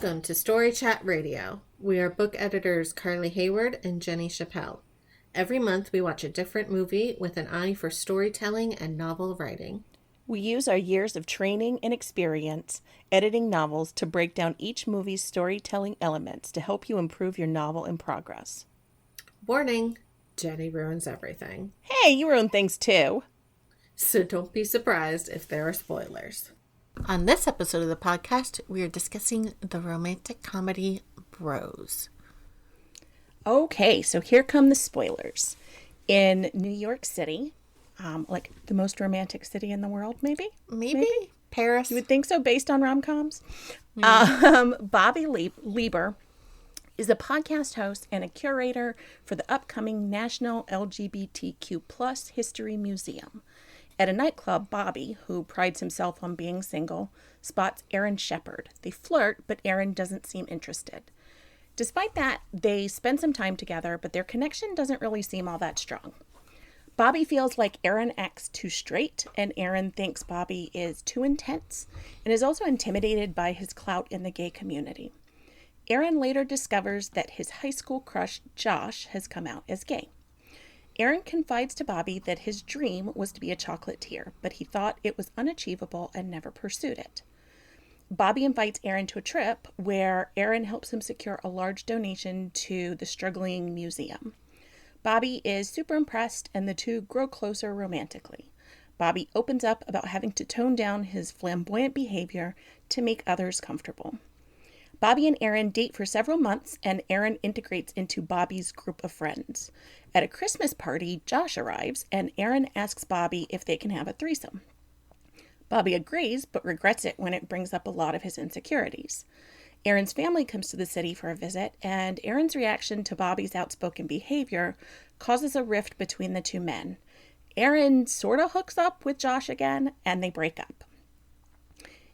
Welcome to Story Chat Radio. We are book editors Carly Hayward and Jenny Chappelle. Every month we watch a different movie with an eye for storytelling and novel writing. We use our years of training and experience editing novels to break down each movie's storytelling elements to help you improve your novel in progress. Warning, Jenny ruins everything. Hey, you ruin things too. So don't be surprised if there are spoilers. On this episode of the podcast, we are discussing the romantic comedy Bros. Okay, so here come the spoilers. In New York City, like the most romantic city in the world, maybe? Maybe? Paris. You would think so based on rom-coms? Bobby Lieber is a podcast host and a curator for the upcoming National LGBTQ+ History Museum. At a nightclub, Bobby, who prides himself on being single, spots Aaron Shepard. They flirt, but Aaron doesn't seem interested. Despite that, they spend some time together, but their connection doesn't really seem all that strong. Bobby feels like Aaron acts too straight, and Aaron thinks Bobby is too intense, and is also intimidated by his clout in the gay community. Aaron later discovers that his high school crush, Josh, has come out as gay. Aaron confides to Bobby that his dream was to be a chocolatier, but he thought it was unachievable and never pursued it. Bobby invites Aaron to a trip where Aaron helps him secure a large donation to the struggling museum. Bobby is super impressed, and the two grow closer romantically. Bobby opens up about having to tone down his flamboyant behavior to make others comfortable. Bobby and Aaron date for several months, and Aaron integrates into Bobby's group of friends. At a Christmas party, Josh arrives, and Aaron asks Bobby if they can have a threesome. Bobby agrees, but regrets it when it brings up a lot of his insecurities. Aaron's family comes to the city for a visit, and Aaron's reaction to Bobby's outspoken behavior causes a rift between the two men. Aaron sort of hooks up with Josh again, and they break up.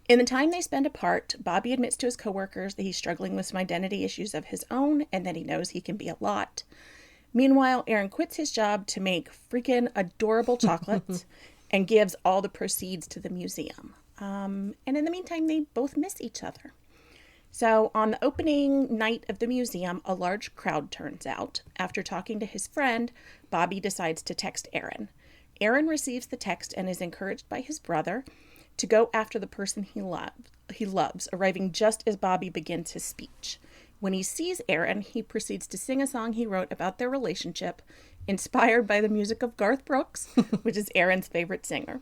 In the time they spend apart, Bobby admits to his coworkers that he's struggling with some identity issues of his own and that he knows he can be a lot. Meanwhile, Aaron quits his job to make freaking adorable chocolates and gives all the proceeds to the museum. And in the meantime, they both miss each other. So on the opening night of the museum, a large crowd turns out. After talking to his friend, Bobby decides to text Aaron. Aaron receives the text and is encouraged by his brother to go after the person he loves, arriving just as Bobby begins his speech. When he sees Aaron, he proceeds to sing a song he wrote about their relationship, inspired by the music of Garth Brooks, which is Aaron's favorite singer.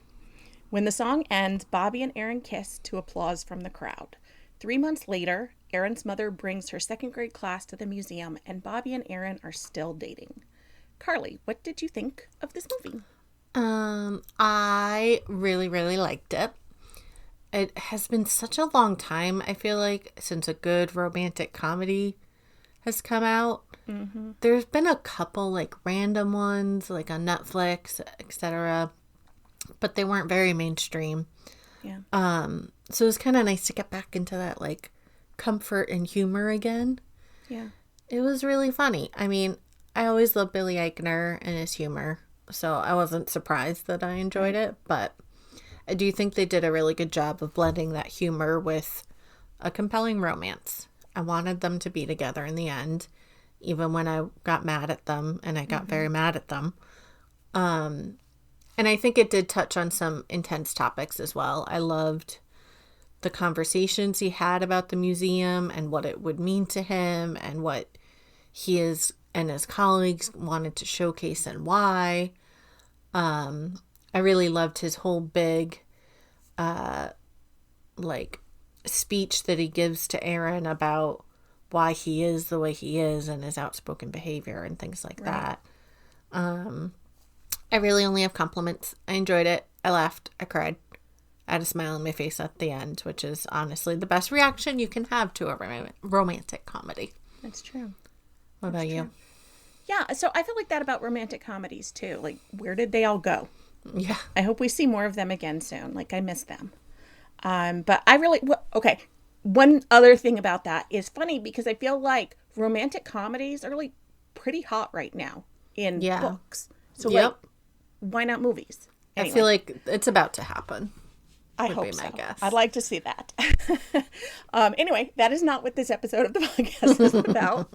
When the song ends, Bobby and Aaron kiss to applause from the crowd. 3 months later, Aaron's mother brings her second grade class to the museum, and Bobby and Aaron are still dating. Carly, what did you think of this movie? I really, really liked it. It has been such a long time, I feel like, since a good romantic comedy has come out. Mm-hmm. There's been a couple, like, random ones, like on Netflix, etc., but they weren't very mainstream. Yeah. So it was kind of nice to get back into that, like, comfort and humor again. Yeah. It was really funny. I mean, I always love Billy Eichner and his humor, so I wasn't surprised that I enjoyed it, but I do think they did a really good job of blending that humor with a compelling romance. I wanted them to be together in the end, even when I got mad at them, and I got very mad at them. And I think it did touch on some intense topics as well. I loved the conversations he had about the museum and what it would mean to him and what he is and his colleagues wanted to showcase and why. I really loved his whole big, speech that he gives to Aaron about why he is the way he is and his outspoken behavior and things like that. I really only have compliments. I enjoyed it. I laughed. I cried. I had a smile on my face at the end, which is honestly the best reaction you can have to a romantic comedy. That's true. What about you? Yeah, so I feel like that about romantic comedies too. Like, where did they all go? Yeah. I hope we see more of them again soon. Like, I miss them. But I really, okay. One other thing about that is funny because I feel like romantic comedies are like pretty hot right now in books. So like, why not movies? Anyway. I feel like it's about to happen. I would hope be my so. guess. I'd like to see that. Anyway, that is not what this episode of the podcast is about.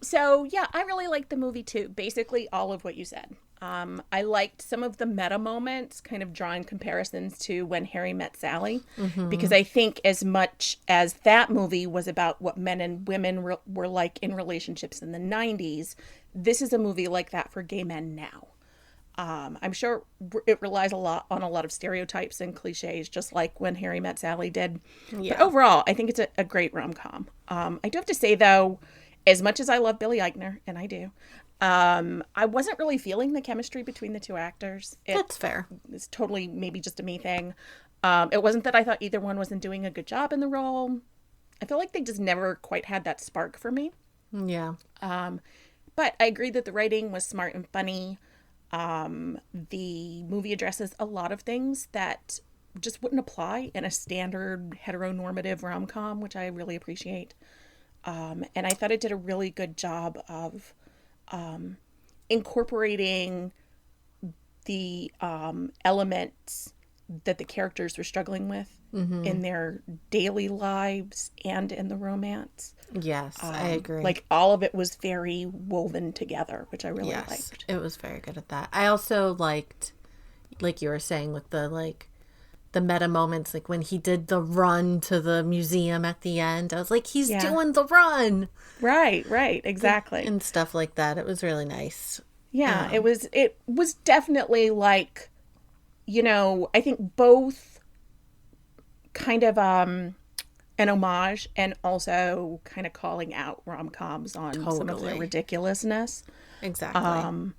So yeah, I really liked the movie too. Basically, all of what you said. I liked some of the meta moments, kind of drawing comparisons to When Harry Met Sally, because I think as much as that movie was about what men and women were like in relationships in the 90s, this is a movie like that for gay men now. I'm sure it relies a lot on a lot of stereotypes and cliches, just like When Harry Met Sally did. Yeah. But overall, I think it's a great rom-com. I do have to say, though, as much as I love Billy Eichner, and I do, I wasn't really feeling the chemistry between the two actors. That's fair. It's totally maybe just a me thing. It wasn't that I thought either one wasn't doing a good job in the role. I feel like they just never quite had that spark for me. Yeah. But I agree that the writing was smart and funny. The movie addresses a lot of things that just wouldn't apply in a standard heteronormative rom-com, which I really appreciate. And I thought it did a really good job of incorporating the elements that the characters were struggling with in their daily lives and in the romance. Yes, I agree. Like all of it was very woven together, which I really liked. It was very good at that. I also liked, like you were saying, with the meta moments, like when he did the run to the museum at the end. I was like, he's doing the run. Right, exactly. And stuff like that. It was really nice. Yeah, it was definitely like, I think both kind of an homage and also kind of calling out rom-coms on some of their ridiculousness. Exactly.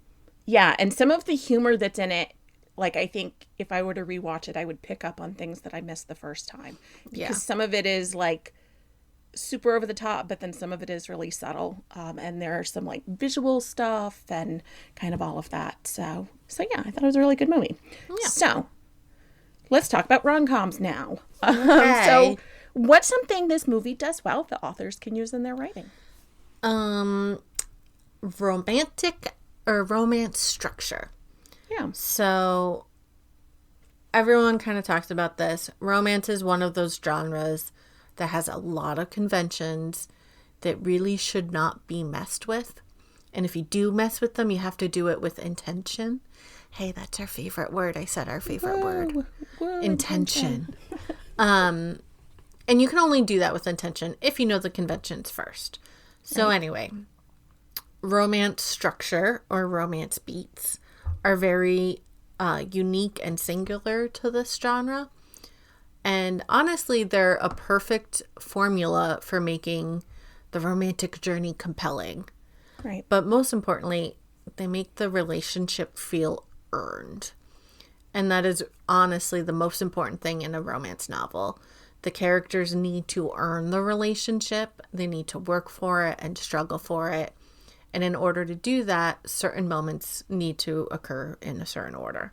Yeah, and some of the humor that's in it, like I think if I were to rewatch it, I would pick up on things that I missed the first time. Because some of it is like super over the top, but then some of it is really subtle. And there are some like visual stuff and kind of all of that. So yeah, I thought it was a really good movie. Yeah. So let's talk about rom-coms now. Okay. So what's something this movie does well the authors can use in their writing? Romantic or romance structure. Yeah. So everyone kind of talks about this. Romance is one of those genres that has a lot of conventions that really should not be messed with. And if you do mess with them, you have to do it with intention. Hey, that's our favorite word. I said our favorite word. Intention. And you can only do that with intention if you know the conventions first. So anyway, romance structure or romance beats are very unique and singular to this genre. And honestly, they're a perfect formula for making the romantic journey compelling. Right. But most importantly, they make the relationship feel earned. And that is honestly the most important thing in a romance novel. The characters need to earn the relationship. They need to work for it and struggle for it. And in order to do that, certain moments need to occur in a certain order.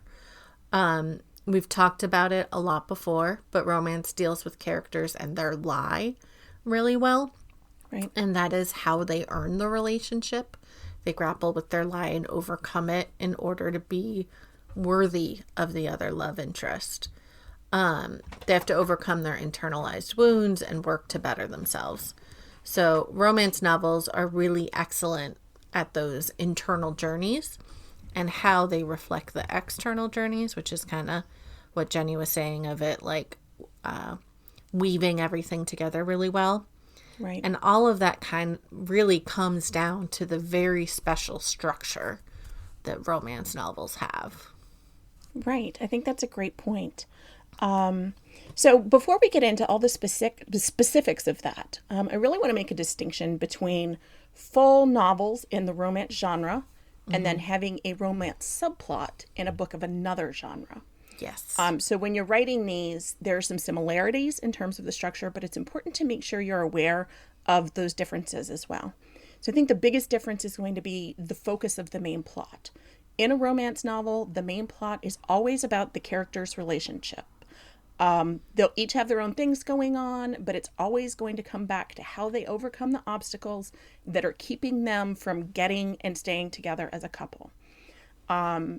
We've talked about it a lot before, but romance deals with characters and their lie really well. Right. And that is how they earn the relationship. They grapple with their lie and overcome it in order to be worthy of the other love interest. They have to overcome their internalized wounds and work to better themselves. So romance novels are really excellent at those internal journeys and how they reflect the external journeys, which is kind of what Jenny was saying of it, like weaving everything together really well. Right. And all of that kind really comes down to the very special structure that romance novels have. Right. I think that's a great point. So before we get into all the specifics of that, I really want to make a distinction between full novels in the romance genre and then having a romance subplot in a book of another genre. Yes. So when you're writing these, there are some similarities in terms of the structure, but it's important to make sure you're aware of those differences as well. So I think the biggest difference is going to be the focus of the main plot. In a romance novel, the main plot is always about the characters' relationship. They'll each have their own things going on, but it's always going to come back to how they overcome the obstacles that are keeping them from getting and staying together as a couple.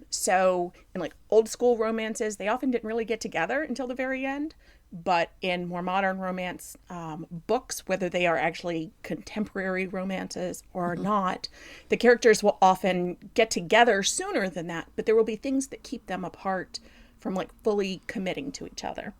So in like old school romances, they often didn't really get together until the very end. But in more modern romance books, whether they are actually contemporary romances or not, the characters will often get together sooner than that. But there will be things that keep them apart from like fully committing to each other.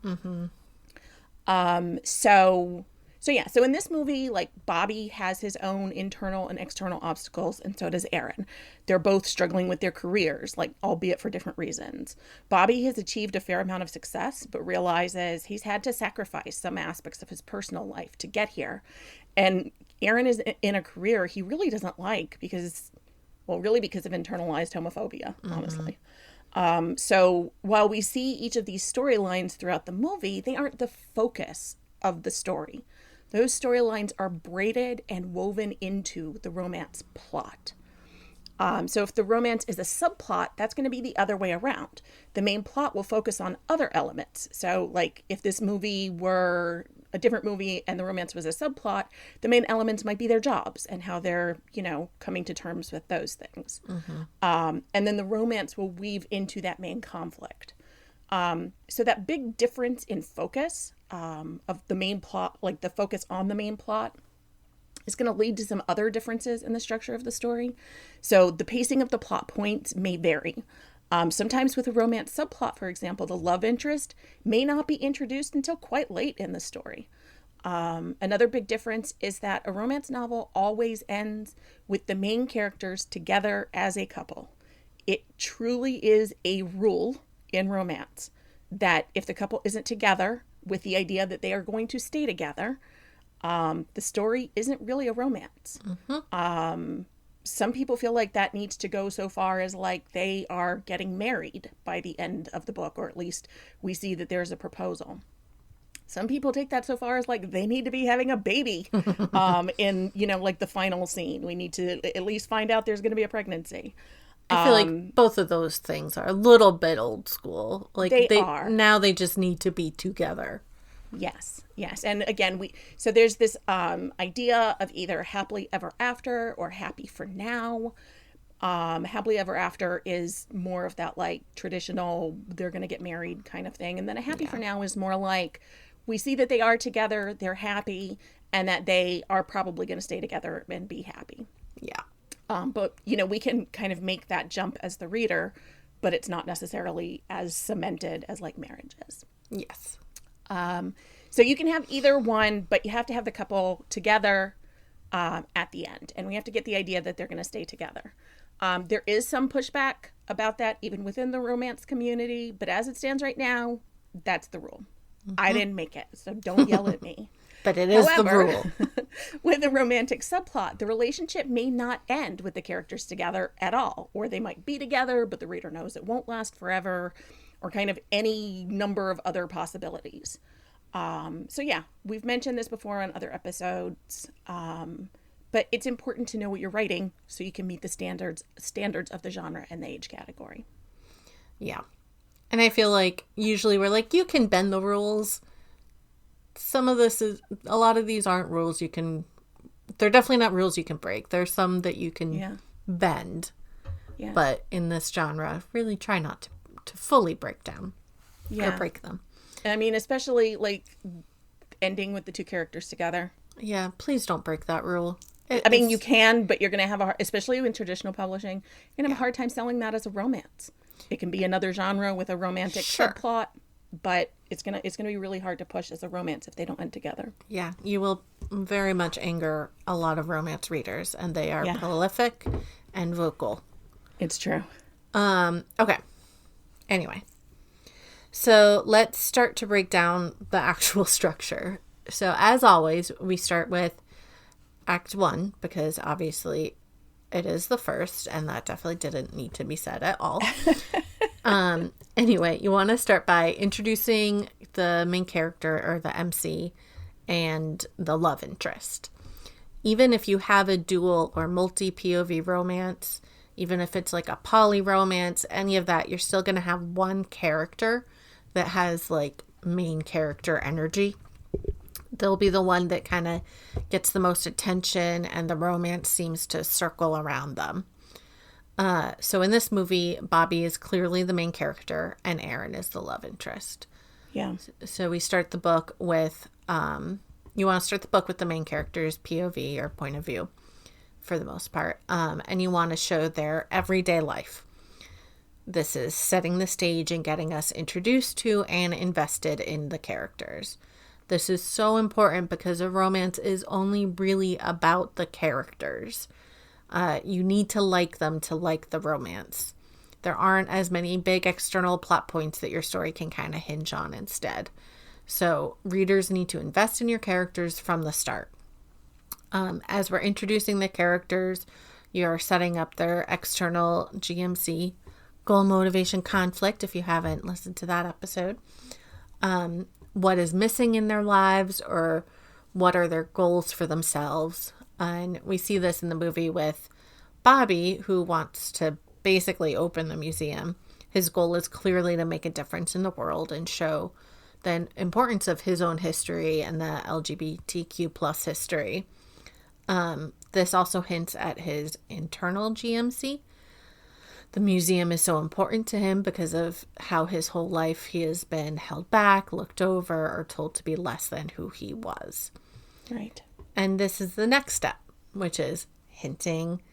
So in this movie, like Bobby has his own internal and external obstacles, and so does Aaron. They're both struggling with their careers, like albeit for different reasons. Bobby has achieved a fair amount of success, but realizes he's had to sacrifice some aspects of his personal life to get here. And Aaron is in a career he really doesn't like because of internalized homophobia, honestly. So while we see each of these storylines throughout the movie, they aren't the focus of the story. Those storylines are braided and woven into the romance plot. So if the romance is a subplot, that's going to be the other way around. The main plot will focus on other elements. So like if this movie were a different movie and the romance was a subplot, the main elements might be their jobs and how they're, coming to terms with those things. And then the romance will weave into that main conflict. So that big difference in focus of the main plot, like the focus on the main plot, is going to lead to some other differences in the structure of the story. So the pacing of the plot points may vary. Sometimes with a romance subplot, for example, the love interest may not be introduced until quite late in the story. Another big difference is that a romance novel always ends with the main characters together as a couple. It truly is a rule in romance that if the couple isn't together with the idea that they are going to stay together, the story isn't really a romance. Some people feel like that needs to go so far as like they are getting married by the end of the book, or at least we see that there's a proposal. Some people take that so far as like they need to be having a baby in, like the final scene. We need to at least find out there's going to be a pregnancy. I feel like both of those things are a little bit old school. Like they are. Now they just need to be together. Yes. And again, so there's this idea of either happily ever after or happy for now. Happily ever after is more of that like traditional, they're going to get married kind of thing. And then a happy for now is more like we see that they are together, they're happy, and that they are probably going to stay together and be happy. Yeah. But, we can kind of make that jump as the reader, but it's not necessarily as cemented as like marriage is. Yes. So you can have either one, but you have to have the couple together at the end. And we have to get the idea that they're going to stay together. There is some pushback about that even within the romance community, but as it stands right now, that's the rule. I didn't make it, so don't yell at me. But it is the rule. With a romantic subplot, the relationship may not end with the characters together at all, or they might be together, but the reader knows it won't last forever, or kind of any number of other possibilities. So yeah, we've mentioned this before on other episodes, but it's important to know what you're writing so you can meet the standards of the genre and the age category. Yeah. And I feel like usually we're like, you can bend the rules. A lot of these aren't rules they're definitely not rules you can break. There's some that you can bend. Yeah. But in this genre, really try not to fully break down or break them. I mean, especially like ending with the two characters together. Yeah, please don't break that rule. You can, but you're going to have especially in traditional publishing, you're going to have a hard time selling that as a romance. It can be another genre with a romantic subplot, but it's gonna be really hard to push as a romance if they don't end together. Yeah, you will very much anger a lot of romance readers, and they are prolific and vocal. It's true. Okay. Anyway, so let's start to break down the actual structure. So as always, we start with Act 1 because obviously it is the first, and that definitely didn't need to be said at all. Anyway, you want to start by introducing the main character or the MC and the love interest. Even if you have a dual or multi-POV romance, even if it's like a poly romance, any of that, you're still going to have one character that has like main character energy. They'll be the one that kind of gets the most attention and the romance seems to circle around them. So in this movie, Bobby is clearly the main character and Aaron is the love interest. Yeah. So we start the book with, you want to start the book with the main character's POV or point of view for the most part. And you want to show their everyday life. This is setting the stage and getting us introduced to and invested in the characters. This is so important because a romance is only really about the characters. You need to like them to like the romance. There aren't as many big external plot points that your story can kind of hinge on instead. So readers need to invest in your characters from the start. As we're introducing the characters, you're setting up their external GMC, goal, motivation, conflict, if you haven't listened to that episode. What is missing in their lives, or what are their goals for themselves. And we see this in the movie with Bobby, who wants to basically open the museum. His goal is clearly to make a difference in the world and show the importance of his own history and the LGBTQ plus history. This also hints at his internal GMC. The museum is so important to him because of how his whole life he has been held back, looked over, or told to be less than who he was. Right. And this is the next step, which is hinting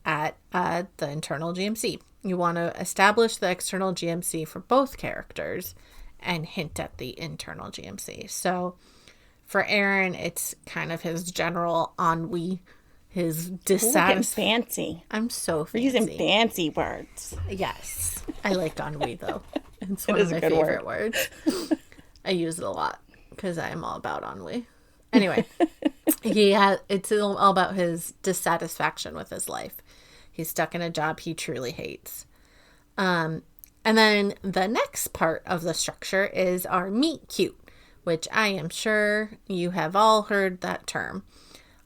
at the internal GMC. You want to establish the external GMC for both characters and hint at the internal GMC. So for Aaron, it's kind of his general ennui, his dissatisfaction. Fancy. I'm so fancy. We're using fancy words. Yes. I like ennui, though. It's It one is of a my good favorite words. I use it a lot because I am all about ennui. Anyway, it's all about his dissatisfaction with his life. He's stuck in a job he truly hates. And then the next part of the structure is our meet cute, which I am sure you have all heard that term.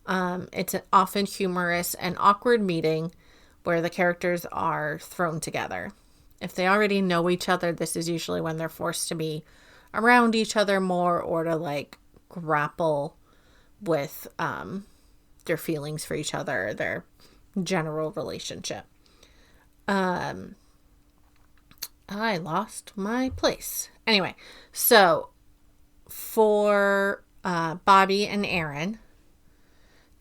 It's an often humorous and awkward meeting where the characters are thrown together. If they already know each other, this is usually when they're forced to be around each other more or to like grapple with their feelings for each other, their general relationship. I lost my place. Anyway, so for Bobby and Aaron,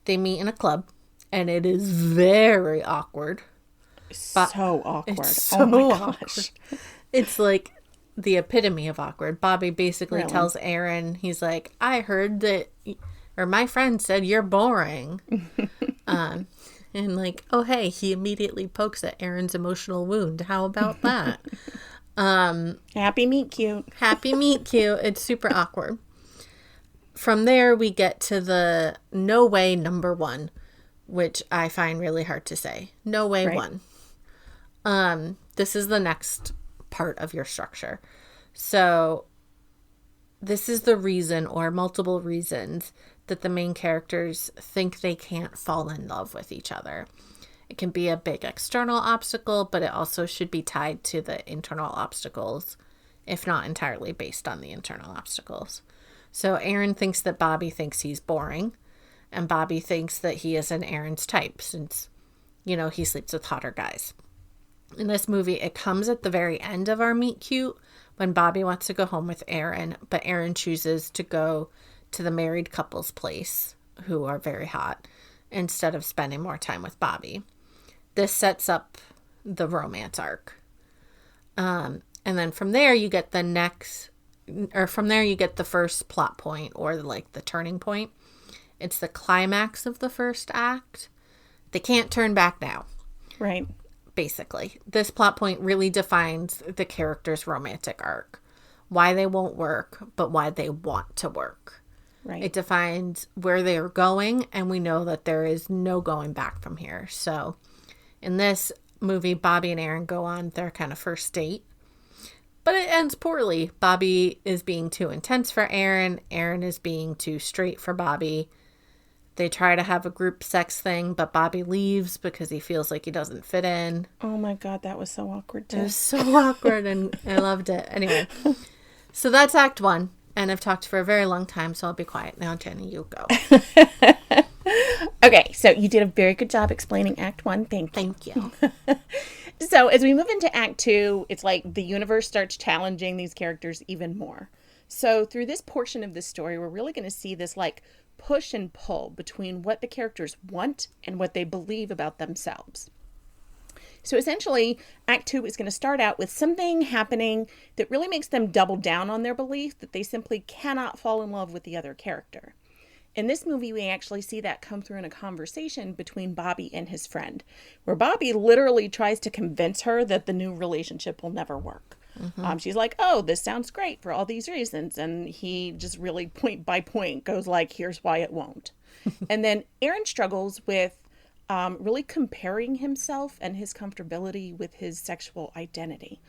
they meet in a club, and it is very awkward. So awkward. It's so oh my awkward. gosh. It's like the epitome of awkward. Bobby basically Really? tells Aaron, he's like, I heard that, or my friend said you're boring. And like, oh, hey, he immediately pokes at Aaron's emotional wound. How about that? Happy meet cute. Happy meet cute. It's super awkward. From there, we get to the no way number one, which I find really hard to say. No way Right. one. This is the next part of your structure. So this is the reason or multiple reasons that the main characters think they can't fall in love with each other. It can be a big external obstacle, but it also should be tied to the internal obstacles, if not entirely based on the internal obstacles. So Aaron thinks that Bobby thinks he's boring, and Bobby thinks that he isn't Aaron's type since, he sleeps with hotter guys. In this movie, it comes at the very end of our meet cute when Bobby wants to go home with Aaron, but Aaron chooses to go to the married couple's place, who are very hot, instead of spending more time with Bobby. This sets up the romance arc. And then from there, you get the first plot point, or like the turning point. It's the climax of the first act. They can't turn back now. Right. Basically, this plot point really defines the character's romantic arc. Why they won't work, but why they want to work. Right. It defines where they are going, and we know that there is no going back from here. So in this movie, Bobby and Aaron go on their kind of first date, but it ends poorly. Bobby is being too intense for Aaron. Aaron is being too straight for Bobby. They try to have a group sex thing, but Bobby leaves because he feels like he doesn't fit in. Oh my God, that was so awkward It too. was so awkward, and I loved it. Anyway, so that's Act 1. And I've talked for a very long time, so I'll be quiet now. Jenny, you go. Okay, so you did a very good job explaining Act 1. Thank you. Thank you. So as we move into Act 2, it's like the universe starts challenging these characters even more. So through this portion of the story, we're really going to see this like push and pull between what the characters want and what they believe about themselves. So essentially, Act 2 is going to start out with something happening that really makes them double down on their belief that they simply cannot fall in love with the other character. In this movie, we actually see that come through in a conversation between Bobby and his friend, where Bobby literally tries to convince her that the new relationship will never work. She's like, oh, this sounds great for all these reasons. And he just really point by point goes like, here's why it won't. And then Aaron struggles with really comparing himself and his comfortability with his sexual identity.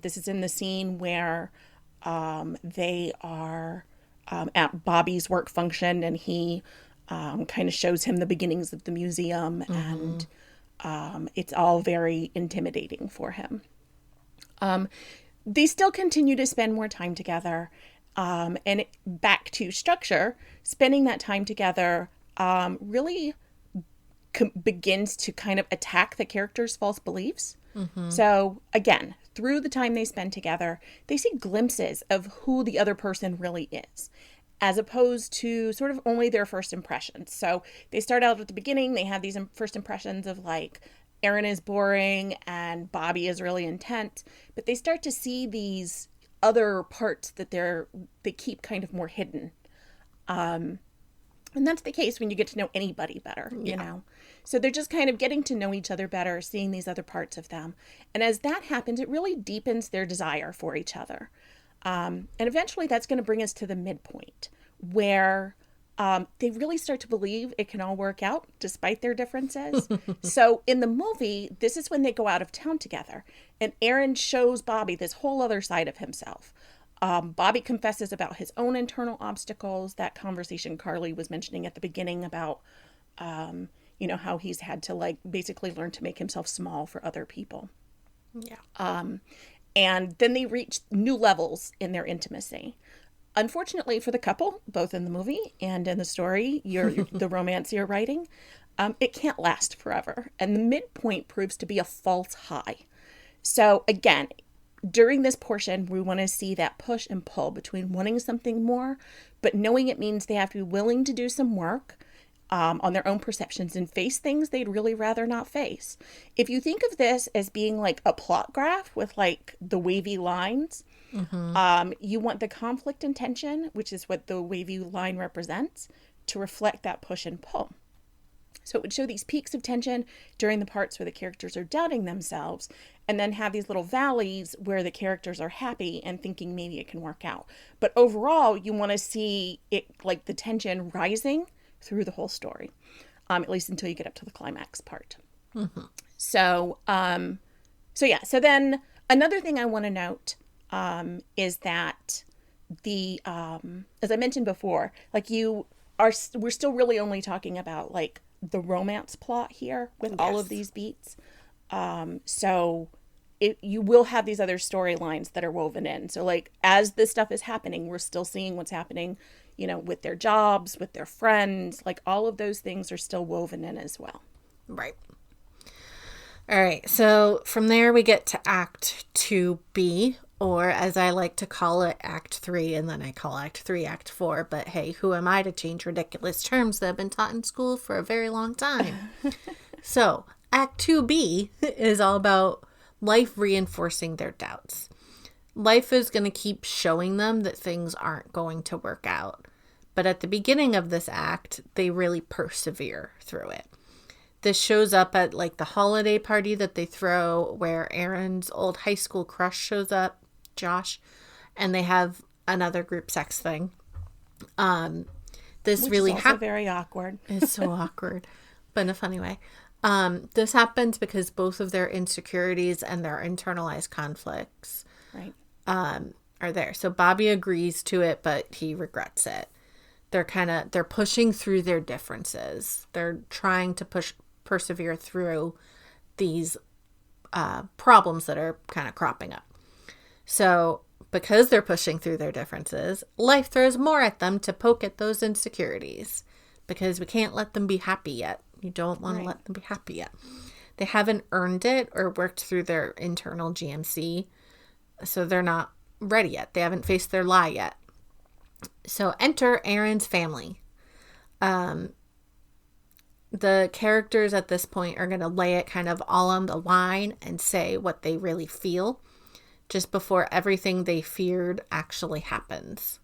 This is in the scene where they are at Bobby's work function, and he kind of shows him the beginnings of the museum, and it's all very intimidating for him. They still continue to spend more time together, and back to structure, spending that time together really begins to kind of attack the character's false beliefs. So again, through the time they spend together, they see glimpses of who the other person really is, as opposed to sort of only their first impressions. So they start out at the beginning, they have these first impressions of like, Aaron is boring and Bobby is really intense, but they start to see these other parts that they keep kind of more hidden. And that's the case when you get to know anybody better, you know? So they're just kind of getting to know each other better, seeing these other parts of them. And as that happens, it really deepens their desire for each other. And eventually that's going to bring us to the midpoint where they really start to believe it can all work out despite their differences. So in the movie, this is when they go out of town together. And Aaron shows Bobby this whole other side of himself. Bobby confesses about his own internal obstacles. That conversation Carly was mentioning at the beginning about, how he's had to like basically learn to make himself small for other people. Yeah. And then they reach new levels in their intimacy. Unfortunately for the couple, both in the movie and in the story, the romance you're writing, it can't last forever. And the midpoint proves to be a false high. So again, during this portion, we want to see that push and pull between wanting something more, but knowing it means they have to be willing to do some work on their own perceptions and face things they'd really rather not face. If you think of this as being like a plot graph with like the wavy lines, you want the conflict and tension, which is what the wavy line represents, to reflect that push and pull. So it would show these peaks of tension during the parts where the characters are doubting themselves, and then have these little valleys where the characters are happy and thinking maybe it can work out. But overall, you want to see it like the tension rising through the whole story, at least until you get up to the climax part. So then another thing I want to note is that the as I mentioned before, like we're still really only talking about like the romance plot here with all of these beats. So you will have these other storylines that are woven in. So like as this stuff is happening, we're still seeing what's happening, with their jobs, with their friends, like all of those things are still woven in as well. Right. All right. So from there we get to Act 2B, or as I like to call it, Act 3, and then I call Act 3 Act 4. But hey, who am I to change ridiculous terms that have been taught in school for a very long time? So Act 2B is all about life reinforcing their doubts. Life is going to keep showing them that things aren't going to work out. But at the beginning of this act, they really persevere through it. This shows up at like the holiday party that they throw where Aaron's old high school crush shows up, Josh, and they have another group sex thing. This Which really is also very awkward. It's so awkward, but in a funny way. This happens because both of their insecurities and their internalized conflicts are there. So Bobby agrees to it, but he regrets it. They're pushing through their differences. They're trying to persevere through these problems that are kind of cropping up. So because they're pushing through their differences, life throws more at them to poke at those insecurities. because we can't let them be happy yet. You don't want to Right. let them be happy yet. They haven't earned it or worked through their internal GMC, so they're not ready yet. They haven't faced their lie yet. So enter Aaron's family. The characters at this point are going to lay it kind of all on the line and say what they really feel just before everything they feared actually happens.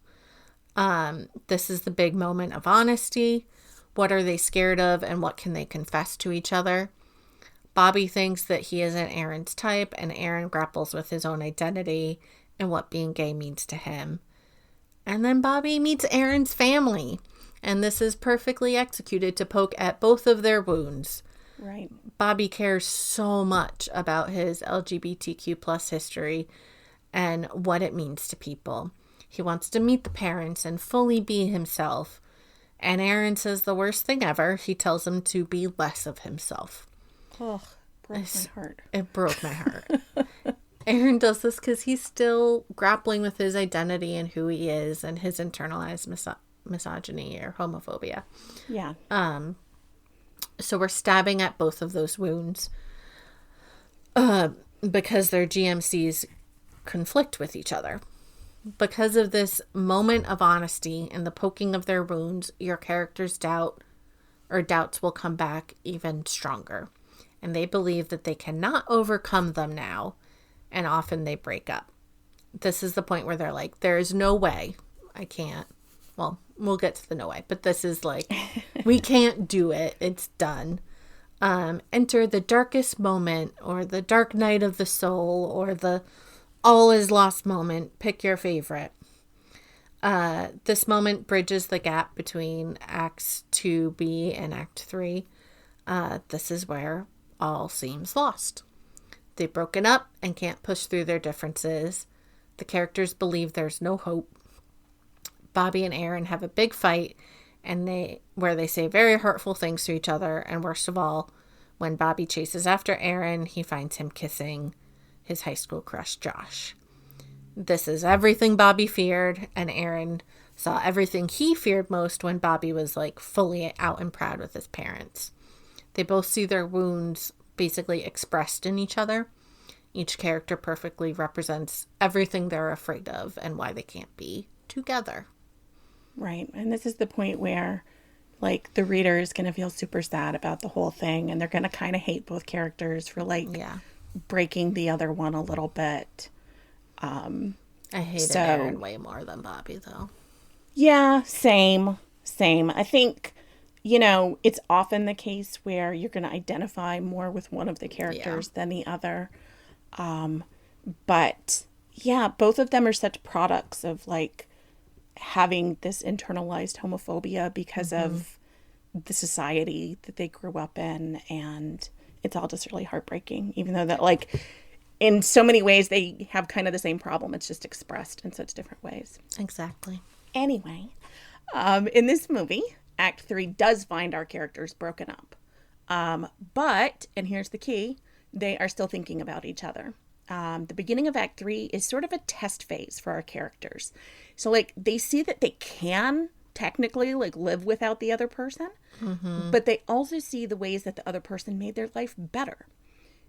This is the big moment of honesty. What are they scared of and what can they confess to each other? Bobby thinks that he isn't Aaron's type, and Aaron grapples with his own identity and what being gay means to him. And then Bobby meets Aaron's family, and this is perfectly executed to poke at both of their wounds. Right. Bobby cares so much about his LGBTQ plus history and what it means to people. He wants to meet the parents and fully be himself. And Aaron says the worst thing ever. He tells him to be less of himself. Oh, broke my heart. It broke my heart. Aaron does this because he's still grappling with his identity and who he is and his internalized misogyny or homophobia. Yeah. So we're stabbing at both of those wounds because their GMCs conflict with each other. Because of this moment of honesty and the poking of their wounds, your character's doubts will come back even stronger. And they believe that they cannot overcome them now, and often they break up. This is the point where they're like, there is no way. I can't. Well, we'll get to the no way, but this is like, we can't do it. It's done. Enter the darkest moment, or the dark night of the soul, or the all is lost moment. Pick your favorite. This moment bridges the gap between Acts 2B and Act 3. This is where all seems lost. They've broken up and can't push through their differences. The characters believe there's no hope. Bobby and Aaron have a big fight, where they say very hurtful things to each other. And worst of all, when Bobby chases after Aaron, he finds him kissing his high school crush, Josh. This is everything Bobby feared, and Aaron saw everything he feared most when Bobby was like fully out and proud with his parents. They both see their wounds basically expressed in each other. Each character perfectly represents everything they're afraid of and why they can't be together. Right. And this is the point where, like, the reader is going to feel super sad about the whole thing, and they're going to kind of hate both characters for, like, breaking the other one a little bit. I hated Aaron way more than Bobby, though. Yeah, same. I think, it's often the case where you're going to identify more with one of the characters than the other. But, yeah, both of them are such products of, like, having this internalized homophobia because of the society that they grew up in, and it's all just really heartbreaking, even though that, like, in so many ways they have kind of the same problem. It's just expressed in such different ways. Exactly. Anyway, in this movie, Act 3 does find our characters broken up. But, and here's the key, they are still thinking about each other. The beginning of Act 3 is sort of a test phase for our characters. So, like, they see that they can technically, like, live without the other person, but they also see the ways that the other person made their life better.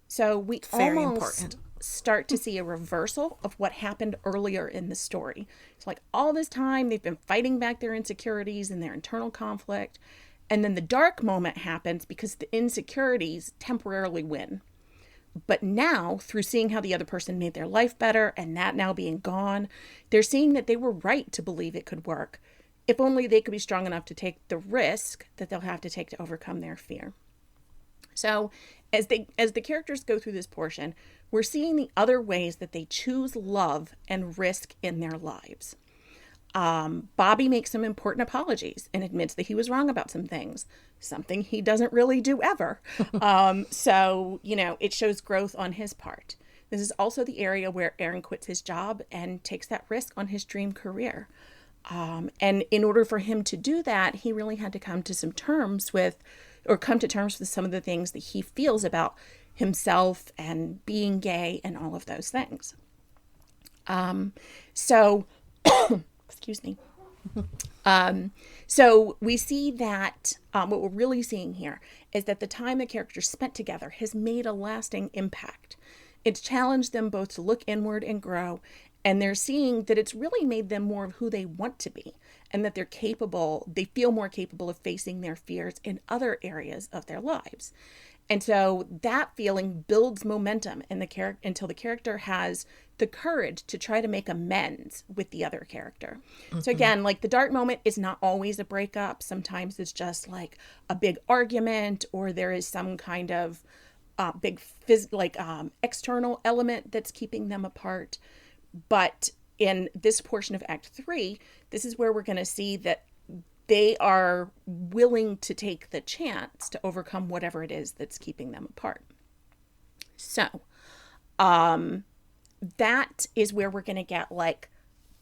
So we Very almost important. start to see a reversal of what happened earlier in the story. It's like all this time they've been fighting back their insecurities and their internal conflict. And then the dark moment happens because the insecurities temporarily win. But now, through seeing how the other person made their life better and that now being gone, they're seeing that they were right to believe it could work. If only they could be strong enough to take the risk that they'll have to take to overcome their fear. So as the characters go through this portion, we're seeing the other ways that they choose love and risk in their lives. Bobby makes some important apologies and admits that he was wrong about some things, something he doesn't really do ever. So, it shows growth on his part. This is also the area where Aaron quits his job and takes that risk on his dream career. And in order for him to do that, he really had to come to terms with some of the things that he feels about himself and being gay and all of those things. Excuse me. So we see that what we're really seeing here is that the time the characters spent together has made a lasting impact. It's challenged them both to look inward and grow, and they're seeing that it's really made them more of who they want to be, and that they feel more capable of facing their fears in other areas of their lives. And so that feeling builds momentum in the until the character has the courage to try to make amends with the other character. Mm-hmm. So again, like the dark moment is not always a breakup. Sometimes it's just like a big argument, or there is some kind of big external element that's keeping them apart. But in this portion of Act 3, this is where we're going to see that they are willing to take the chance to overcome whatever it is that's keeping them apart. So, that is where we're going to get like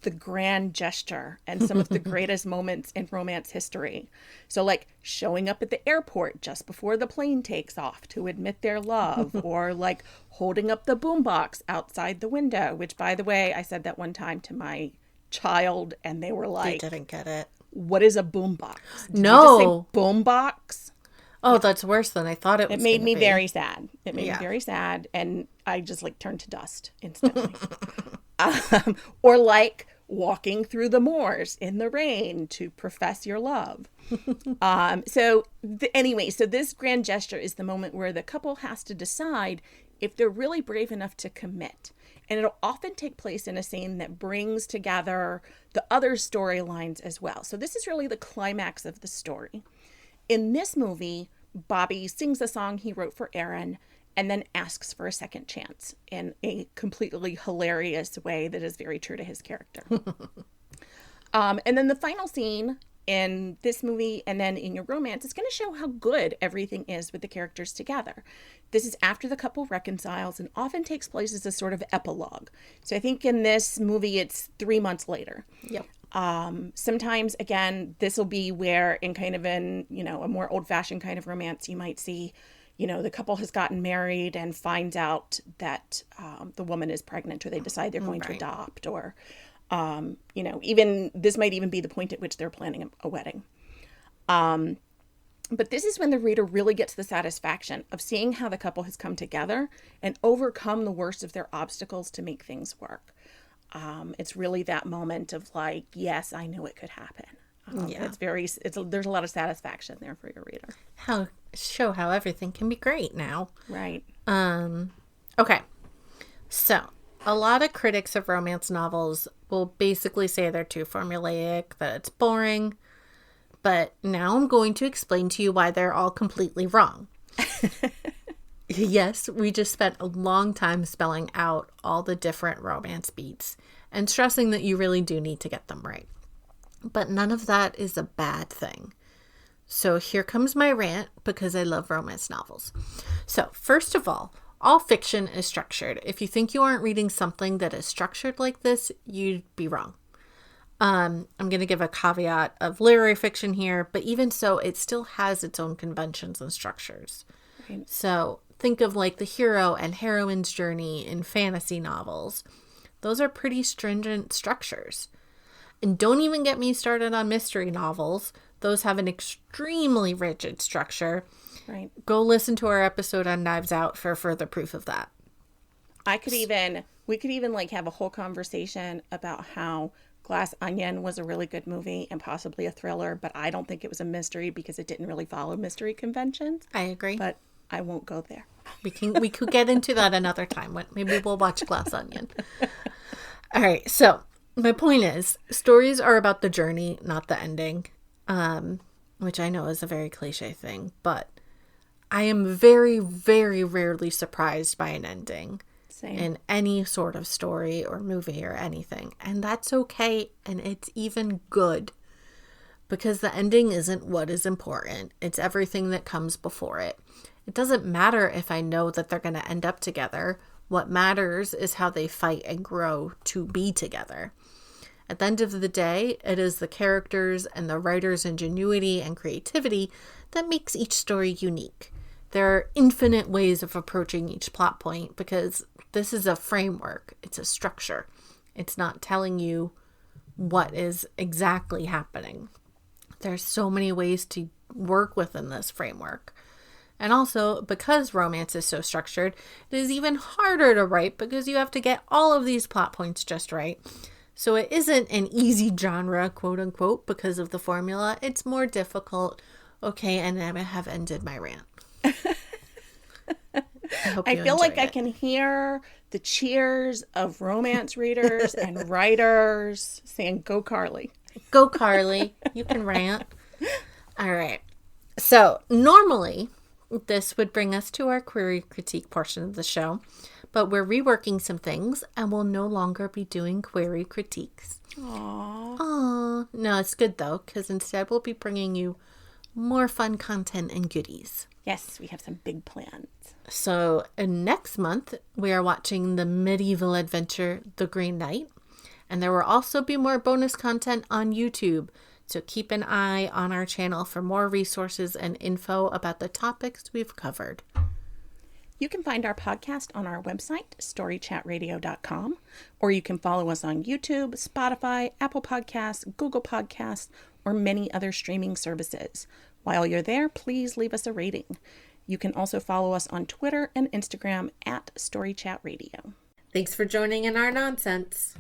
the grand gesture and some of the greatest moments in romance history. So like showing up at the airport just before the plane takes off to admit their love, or like holding up the boombox outside the window, which by the way, I said that one time to my child and they were like, They didn't get it. What is a boombox? No. You just say boombox? Oh, that's worse than I thought it was. It made me very sad. It made me very sad, and I just like turned to dust instantly. Or like walking through the moors in the rain to profess your love. So this grand gesture is the moment where the couple has to decide if they're really brave enough to commit. And it'll often take place in a scene that brings together the other storylines as well. So this is really the climax of the story. In this movie, Bobby sings a song he wrote for Aaron and then asks for a second chance in a completely hilarious way that is very true to his character. And then the final scene in this movie and then in your romance is going to show how good everything is with the characters together. This is after the couple reconciles and often takes place as a sort of epilogue. So I think in this movie, it's 3 months later. Yep. Sometimes, again, this will be where in kind of a more old-fashioned kind of romance, you might see, the couple has gotten married and finds out that the woman is pregnant, or they decide they're going to adopt, or, even this might even be the point at which they're planning a wedding. But this is when the reader really gets the satisfaction of seeing how the couple has come together and overcome the worst of their obstacles to make things work. It's really that moment of like, yes, I knew it could happen. There's a lot of satisfaction there for your reader. Show how everything can be great now. Right. Okay. So a lot of critics of romance novels will basically say they're too formulaic, that it's boring. But now I'm going to explain to you why they're all completely wrong. Yes, we just spent a long time spelling out all the different romance beats and stressing that you really do need to get them right. But none of that is a bad thing. So here comes my rant because I love romance novels. So first of all fiction is structured. If you think you aren't reading something that is structured like this, you'd be wrong. I'm going to give a caveat of literary fiction here, but even so, it still has its own conventions and structures. Right. So think of like the hero and heroine's journey in fantasy novels. Those are pretty stringent structures. And don't even get me started on mystery novels. Those have an extremely rigid structure. Right. Go listen to our episode on Knives Out for further proof of that. We could even like have a whole conversation about how Glass Onion was a really good movie and possibly a thriller, but I don't think it was a mystery because it didn't really follow mystery conventions. I agree. But I won't go there. We could get into that another time. Maybe we'll watch Glass Onion. All right. So my point is, stories are about the journey, not the ending, which I know is a very cliche thing, but I am very, very rarely surprised by an ending. Same. In any sort of story or movie or anything. And that's okay. And it's even good because the ending isn't what is important. It's everything that comes before it. It doesn't matter if I know that they're going to end up together. What matters is how they fight and grow to be together. At the end of the day, it is the characters and the writer's ingenuity and creativity that makes each story unique. There are infinite ways of approaching each plot point because this is a framework. It's a structure. It's not telling you what is exactly happening. There's so many ways to work within this framework. And also, because romance is so structured, it is even harder to write because you have to get all of these plot points just right. So it isn't an easy genre, quote unquote, because of the formula. It's more difficult. Okay, and I have ended my rant. I feel like I can hear the cheers of romance readers and writers saying, "Go Carly." Go Carly. You can rant. All right. So normally this would bring us to our query critique portion of the show, but we're reworking some things and we'll no longer be doing query critiques. Aww. No, it's good though, because instead we'll be bringing you more fun content and goodies. Yes, we have some big plans. So next month, we are watching the medieval adventure, The Green Knight. And there will also be more bonus content on YouTube. So keep an eye on our channel for more resources and info about the topics we've covered. You can find our podcast on our website, storychatradio.com, or you can follow us on YouTube, Spotify, Apple Podcasts, Google Podcasts, or many other streaming services. While you're there, please leave us a rating. You can also follow us on Twitter and Instagram at StoryChatRadio. Thanks for joining in our nonsense.